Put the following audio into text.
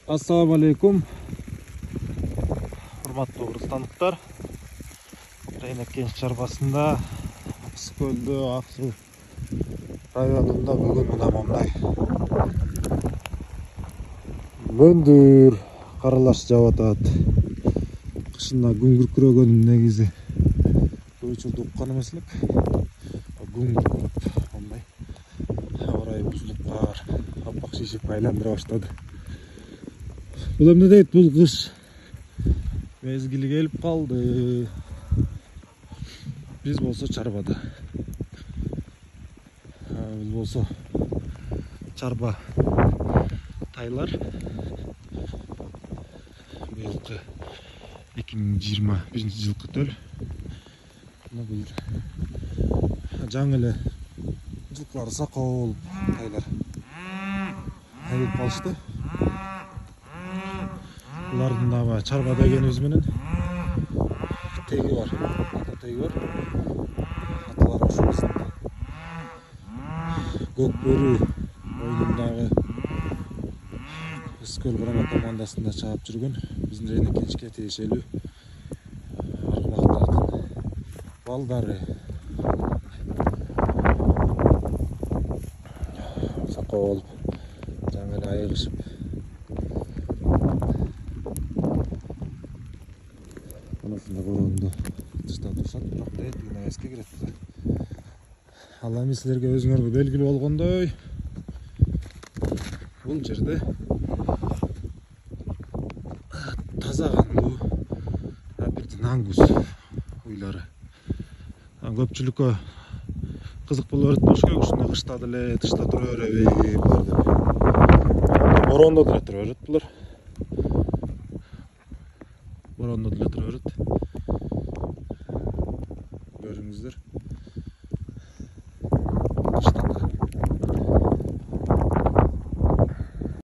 Assalamu alaikum. Hurmatlı Kırgızstanlıklar. Reynek Genç Çarpasında Isköl'dü Aksu rayonunda bugün mınamamday мөндүр каралаш жаап атат. Кышында күн күркүрөгөнүн негизи көчүрдү уккан эмес элек. Күн күркүрөп ондай аба ырайы бузулуп кар апак шишип айландыра баштады. Бул эмне дейт? Бул кыш мезгили келип калды. Биз болсо чарбада. Бул болсо чарба тайлар. Быйылкы 2021 жылкы төл. Мына быйыл жаңы эле жылкылары сакоо болуп тайлар айылып калышты. Булардын дагы чарба дегенибиз менен теги бар. Ата теги бар. Аталар ошол. Көкбөрү оюндагы Iskөл Burama командасында чаап жүргөн биздин Рейнек Кенчке тиешелүү аргымактардын балдары. Сакоо болуп жаңы эле айыгышып анасында корондо тыштап турушат, бирок этигин эске кирет. Ал эми силерге өзүңөргө белгилүү болгондой бул жерде таза кандуу бирден аңгус уйлары. Көпчүлүккө кызык боло берет болуш керек. Ушундай кышта деле тышта тура береби булар деп. Борондо деле тура берет булар. Борондо деле тура берет. Көрүңүздөр. Кыштан да